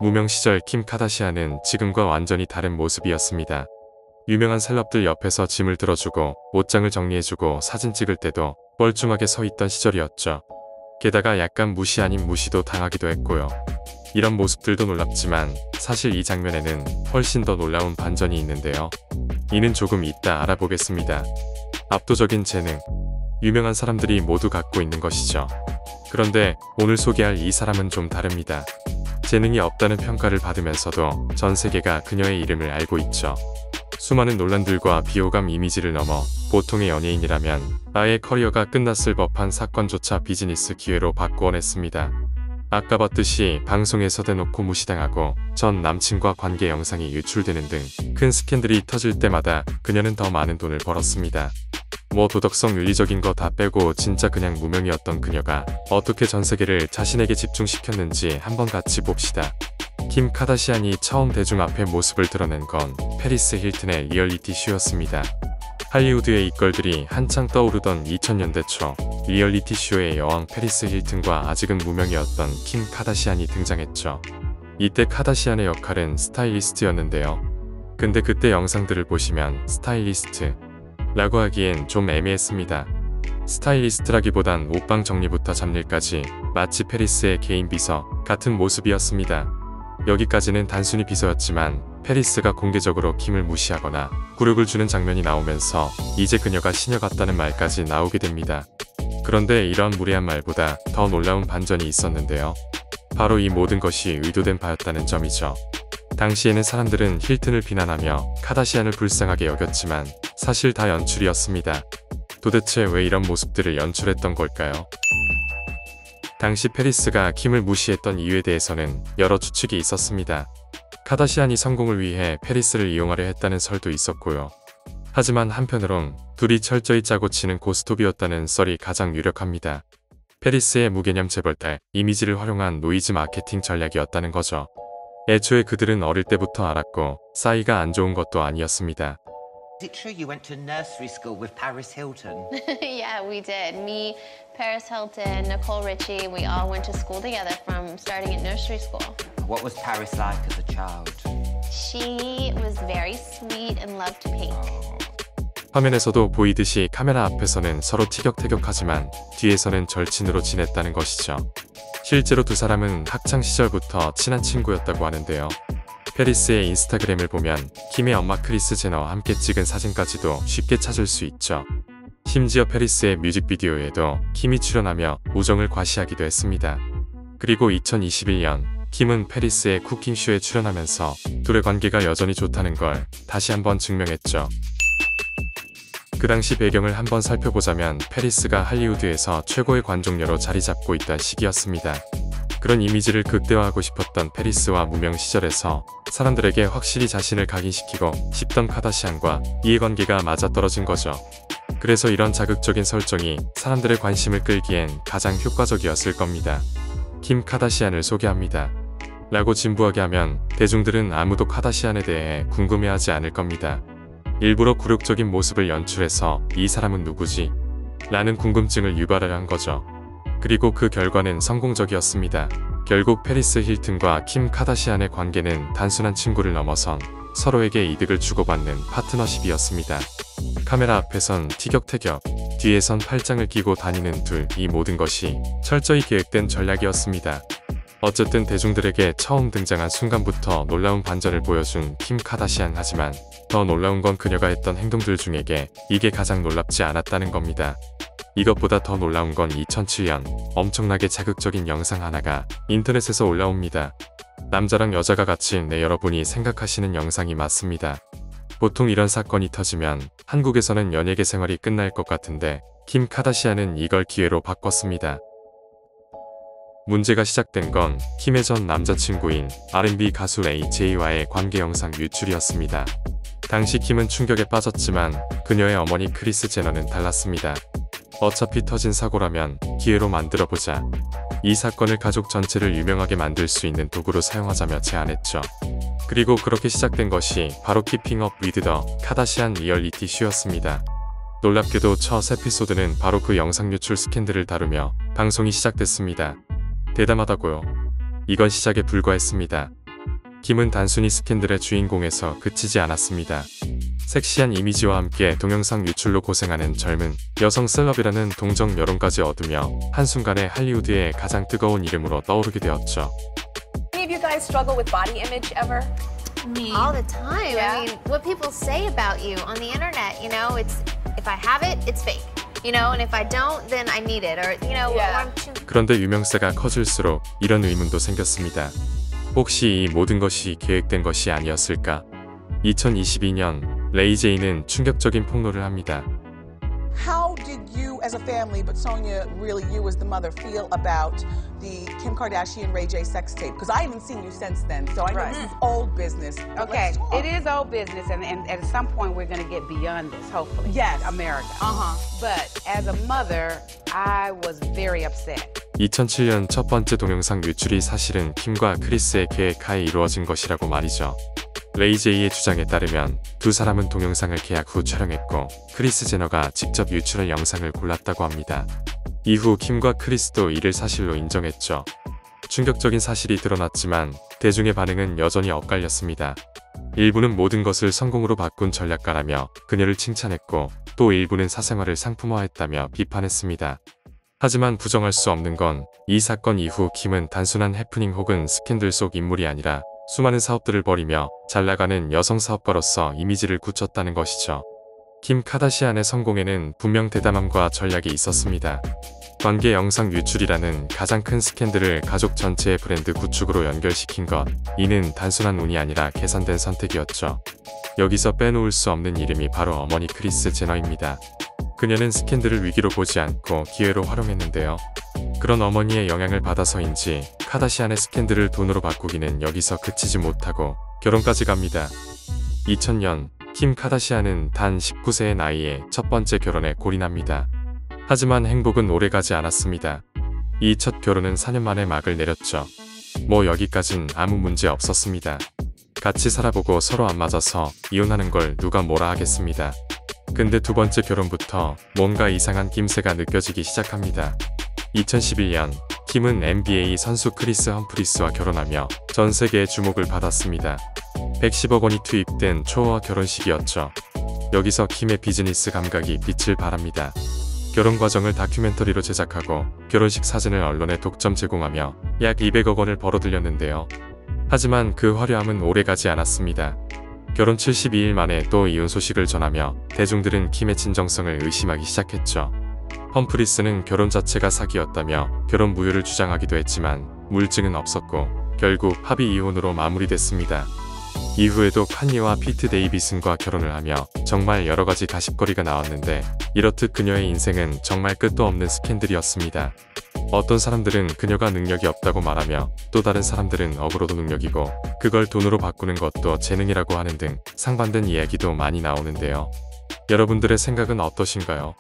무명 시절 킴 카다시안은 지금과 완전히 다른 모습이었습니다. 유명한 셀럽들 옆에서 짐을 들어주고 옷장을 정리해주고 사진 찍을 때도 뻘쭘하게 서 있던 시절이었죠. 게다가 약간 무시 아닌 무시도 당하기도 했고요. 이런 모습들도 놀랍지만 사실 이 장면에는 훨씬 더 놀라운 반전이 있는데요. 이는 조금 이따 알아보겠습니다. 압도적인 재능. 유명한 사람들이 모두 갖고 있는 것이죠. 그런데 오늘 소개할 이 사람은 좀 다릅니다. 재능이 없다는 평가를 받으면서도 전 세계가 그녀의 이름을 알고 있죠. 수많은 논란들과 비호감 이미지를 넘어 보통의 연예인이라면 아예 커리어가 끝났을 법한 사건조차 비즈니스 기회로 바꾸어냈습니다. 아까 봤듯이 방송에서 대놓고 무시당하고 전 남친과 관계 영상이 유출되는 등 큰 스캔들이 터질 때마다 그녀는 더 많은 돈을 벌었습니다. 뭐 도덕성 윤리적인 거 다 빼고 진짜 그냥 무명이었던 그녀가 어떻게 전 세계를 자신에게 집중시켰는지 한번 같이 봅시다. 킴 카다시안이 처음 대중 앞에 모습을 드러낸 건 페리스 힐튼의 리얼리티 쇼였습니다. 할리우드의 이걸들이 한창 떠오르던 2000년대 초 리얼리티 쇼의 여왕 페리스 힐튼과 아직은 무명이었던 킴 카다시안이 등장했죠. 이때 카다시안의 역할은 스타일리스트였는데요. 근데 그때 영상들을 보시면 스타일리스트 라고 하기엔 좀 애매했습니다. 스타일리스트라기보단 옷방 정리부터 잡일까지 마치 페리스의 개인 비서 같은 모습이었습니다. 여기까지는 단순히 비서였지만 페리스가 공개적으로 킴을 무시하거나 굴욕을 주는 장면이 나오면서 이제 그녀가 시녀 같다는 말까지 나오게 됩니다. 그런데 이런 무례한 말보다 더 놀라운 반전이 있었는데요. 바로 이 모든 것이 의도된 바였다는 점이죠. 당시에는 사람들은 힐튼을 비난하며 카다시안을 불쌍하게 여겼지만 사실 다 연출이었습니다. 도대체 왜 이런 모습들을 연출했던 걸까요? 당시 페리스가 킴을 무시했던 이유에 대해서는 여러 추측이 있었습니다. 카다시안이 성공을 위해 페리스를 이용하려 했다는 설도 있었고요. 하지만 한편으론 둘이 철저히 짜고 치는 고스톱이었다는 썰이 가장 유력합니다. 페리스의 무개념 재벌달 이미지를 활용한 노이즈 마케팅 전략이었다는 거죠. 애초에 그들은 어릴 때부터 알았고 사이가 안 좋은 것도 아니었습니다. Is it true you went to nursery school with Paris Hilton? Yeah, we did. Me, Paris Hilton, Nicole Richie, we all went to school together from starting at nursery school. What was Paris like as a child? She was very sweet and loved pink. 화면에서도 보이듯이 카메라 앞에서는 서로 티격태격하지만 뒤에서는 절친으로 지냈다는 것이죠. 실제로 두 사람은 학창시절부터 친한 친구였다고 하는데요. 페리스의 인스타그램을 보면 킴의 엄마 크리스 제너와 함께 찍은 사진까지도 쉽게 찾을 수 있죠. 심지어 페리스의 뮤직비디오에도 킴이 출연하며 우정을 과시하기도 했습니다. 그리고 2021년 킴은 페리스의 쿠킹쇼에 출연하면서 둘의 관계가 여전히 좋다는 걸 다시 한번 증명했죠. 그 당시 배경을 한번 살펴보자면 페리스가 할리우드에서 최고의 관종녀로 자리 잡고 있던 시기였습니다. 그런 이미지를 극대화하고 싶었던 페리스와 무명 시절에서 사람들에게 확실히 자신을 각인시키고 싶던 카다시안과 이해관계가 맞아떨어진 거죠. 그래서 이런 자극적인 설정이 사람들의 관심을 끌기엔 가장 효과적이었을 겁니다. 킴 카다시안을 소개합니다. 라고 진부하게 하면 대중들은 아무도 카다시안에 대해 궁금해하지 않을 겁니다. 일부러 굴욕적인 모습을 연출해서 이 사람은 누구지? 라는 궁금증을 유발하려 한 거죠. 그리고 그 결과는 성공적이었습니다. 결국 페리스 힐튼과 킴 카다시안의 관계는 단순한 친구를 넘어선 서로에게 이득을 주고받는 파트너십이었습니다. 카메라 앞에선 티격태격, 뒤에선 팔짱을 끼고 다니는 둘, 이 모든 것이 철저히 계획된 전략이었습니다. 어쨌든 대중들에게 처음 등장한 순간부터 놀라운 반전을 보여준 킴 카다시안. 하지만 더 놀라운 건 그녀가 했던 행동들 중에게 이게 가장 놀랍지 않았다는 겁니다. 이것보다 더 놀라운 건 2007년 엄청나게 자극적인 영상 하나가 인터넷에서 올라옵니다. 남자랑 여자가 같이 있네. 여러분이 생각하시는 영상이 맞습니다. 보통 이런 사건이 터지면 한국에서는 연예계 생활이 끝날 것 같은데 킴 카다시안은 이걸 기회로 바꿨습니다. 문제가 시작된 건 킴의 전 남자친구인 R&B 가수 AJ와의 관계 영상 유출이었습니다. 당시 킴은 충격에 빠졌지만 그녀의 어머니 크리스 제너는 달랐습니다. 어차피 터진 사고라면 기회로 만들어보자. 이 사건을 가족 전체를 유명하게 만들 수 있는 도구로 사용하자며 제안했죠. 그리고 그렇게 시작된 것이 바로 키핑 업 위드 더 카다시안 리얼리티 쇼였습니다. 놀랍게도 첫 에피소드는 바로 그 영상 유출 스캔들을 다루며 방송이 시작됐습니다. 대담하다고요. 이건 시작에 불과했습니다. 김은 단순히 스캔들의 주인공에서 그치지 않았습니다. 섹시한 이미지와 함께 동영상 유출로 고생하는 젊은 여성 셀럽이라는 동정 여론까지 얻으며 한순간에 할리우드의 가장 뜨거운 이름으로 떠오르게 되었죠. Any of you guys struggle with body image ever? Me. All the time. Yeah. I mean, what people say about you on the internet, you know, it's if I have it, it's fake. You know, and if I don't, then I need it. Or, you know, Yeah. or I'm too 그런데 유명세가 커질수록 이런 의문도 생겼습니다. 혹시 이 모든 것이 계획된 것이 아니었을까? 2022년 레이 제이는 충격적인 폭로를 합니다. How did you as a family, but Sonia, really you as the mother, feel about the Kim Kardashian Ray J sex tape? Because I haven't seen you since then, so I know Right. this is old business. but Okay, let's talk. it is old business, and at some point we're going to get beyond this, hopefully. Yes. America. Uh-huh. But as a mother, I was very upset. 2007년 첫 번째 동영상 유출이 사실은 킴과 크리스의 계획하에 이루어진 것이라고 말이죠. 레이 제이의 주장에 따르면 두 사람은 동영상을 계약 후 촬영했고 크리스 제너가 직접 유출할 영상을 골랐다고 합니다. 이후 킴과 크리스도 이를 사실로 인정했죠. 충격적인 사실이 드러났지만 대중의 반응은 여전히 엇갈렸습니다. 일부는 모든 것을 성공으로 바꾼 전략가라며 그녀를 칭찬했고 또 일부는 사생활을 상품화했다며 비판했습니다. 하지만 부정할 수 없는 건 이 사건 이후 킴은 단순한 해프닝 혹은 스캔들 속 인물이 아니라 수많은 사업들을 벌이며 잘나가는 여성 사업가로서 이미지를 굳혔다는 것이죠. 킴 카다시안의 성공에는 분명 대담함과 전략이 있었습니다. 관계 영상 유출이라는 가장 큰 스캔들을 가족 전체의 브랜드 구축으로 연결시킨 것, 이는 단순한 운이 아니라 계산된 선택이었죠. 여기서 빼놓을 수 없는 이름이 바로 어머니 크리스 제너입니다. 그녀는 스캔들을 위기로 보지 않고 기회로 활용했는데요. 그런 어머니의 영향을 받아서인지 카다시안의 스캔들을 돈으로 바꾸기는 여기서 그치지 못하고 결혼까지 갑니다. 2000년 킴 카다시안은 단 19세의 나이에 첫 번째 결혼에 골인합니다. 하지만 행복은 오래가지 않았습니다. 이 첫 결혼은 4년 만에 막을 내렸죠. 뭐 여기까진 아무 문제 없었습니다. 같이 살아보고 서로 안 맞아서 이혼하는 걸 누가 뭐라 하겠습니다. 근데 두 번째 결혼부터 뭔가 이상한 낌새가 느껴지기 시작합니다. 2011년 킴은 NBA 선수 크리스 험프리스와 결혼하며 전 세계의 주목을 받았습니다. 110억 원이 투입된 초호화 결혼식이었죠. 여기서 킴의 비즈니스 감각이 빛을 발합니다. 결혼 과정을 다큐멘터리로 제작하고 결혼식 사진을 언론에 독점 제공하며 약 200억 원을 벌어들였는데요. 하지만 그 화려함은 오래가지 않았습니다. 결혼 72일 만에 또 이혼 소식을 전하며 대중들은 킴의 진정성을 의심하기 시작했죠. 험프리스는 결혼 자체가 사기였다며 결혼 무효를 주장하기도 했지만 물증은 없었고 결국 합의 이혼으로 마무리됐습니다. 이후에도 칸예와 피트 데이비슨과 결혼을 하며 정말 여러가지 가십거리가 나왔는데 이렇듯 그녀의 인생은 정말 끝도 없는 스캔들이었습니다. 어떤 사람들은 그녀가 능력이 없다고 말하며 또 다른 사람들은 억울로도 능력이고 그걸 돈으로 바꾸는 것도 재능이라고 하는 등 상반된 이야기도 많이 나오는데요. 여러분들의 생각은 어떠신가요?